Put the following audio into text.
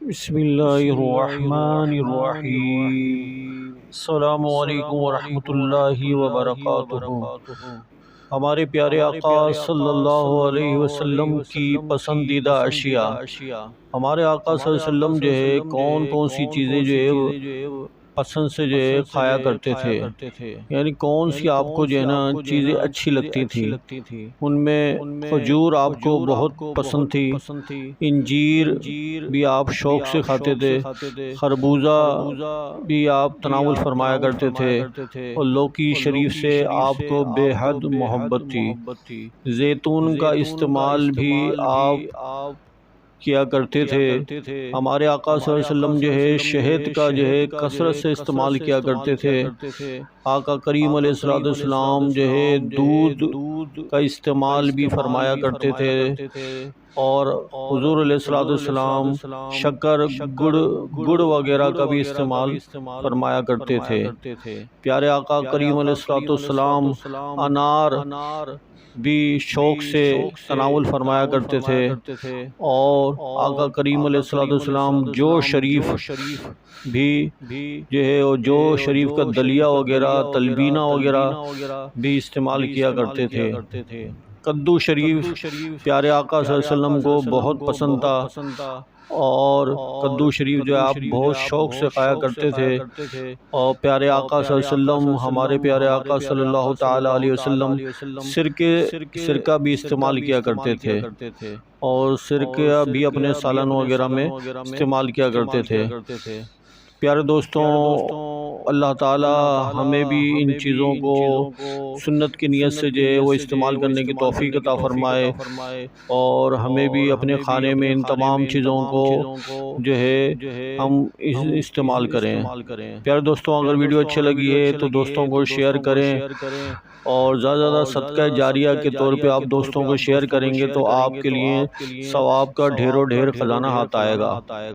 بسم اللہ الرحمن الرحیم۔ السلام علیکم ورحمۃ اللہ وبرکاتہ۔ ہمارے پیارے آقا صلی اللہ علیہ وسلم کی پسندیدہ اشیاء۔ ہمارے آقا صلی اللہ علیہ وسلم جو ہے کون کون سی چیزیں جو ہے پسند سے جو ہے کھایا کرتے تھے، یعنی کون سی آپ کو جو ہے نا چیزیں اچھی لگتی تھی۔ ان میں کھجور آپ کو بہت پسند تھی، انجیر بھی آپ شوق سے کھاتے تھے، خربوزہ بھی آپ تناول فرمایا کرتے تھے، اور لوکی شریف سے آپ کو بے حد محبت تھی۔ زیتون کا استعمال بھی آپ کیا کرتے تھے۔ ہمارے آقا صلی اللہ علیہ وسلم جو ہے شہد کا جو ہے کثرت سے استعمال کیا کرتے تھے۔ آقا کریم علیہ السلام جو ہے دودھ کا استعمال بھی فرمایا کرتے تھے، اور حضور علیہ السلام شکر گڑ وغیرہ کا بھی استعمال فرمایا کرتے تھے۔ پیارے آقا کریم علیہ السلام انار بھی شوق سے تناول فرمایا کرتے تھے، اور آقا کریم علیہ السلام جو شریف بھی جو ہے جو شریف کا دلیہ وغیرہ تلبینہ وغیرہ بھی استعمال کیا کرتے تھے۔ کدو شریف پیارے آقا صلی اللہ علیہ وسلم کو بہت پسند تھا، اور کدو شریف جو آپ بہت شوق سے کھایا کرتے تھے، اور پیارے آقا صلی اللہ علیہ وسلم ہمارے پیارے آقا صلی اللہ تعالی علیہ وسلم سرکہ بھی استعمال کیا کرتے تھے، اور سرکہ بھی اپنے سالن وغیرہ میں استعمال کیا کرتے تھے۔ پیارے دوستوں، اللہ تعالی ہمیں بھی ان چیزوں کو سنت کی نیت سے جو ہے وہ استعمال کرنے کی توفیق عطا فرمائے، اور ہمیں بھی اپنے کھانے میں ان تمام چیزوں کو جو ہے ہم استعمال کریں۔ پیارے دوستوں، اگر ویڈیو اچھی لگی ہے تو دوستوں کو شیئر کریں، اور زیادہ سے زیادہ صدقہ جاریہ کے طور پہ آپ دوستوں کو شیئر کریں گے تو آپ کے لیے ثواب کا ڈھیر خزانہ ہاتھ آئے گا۔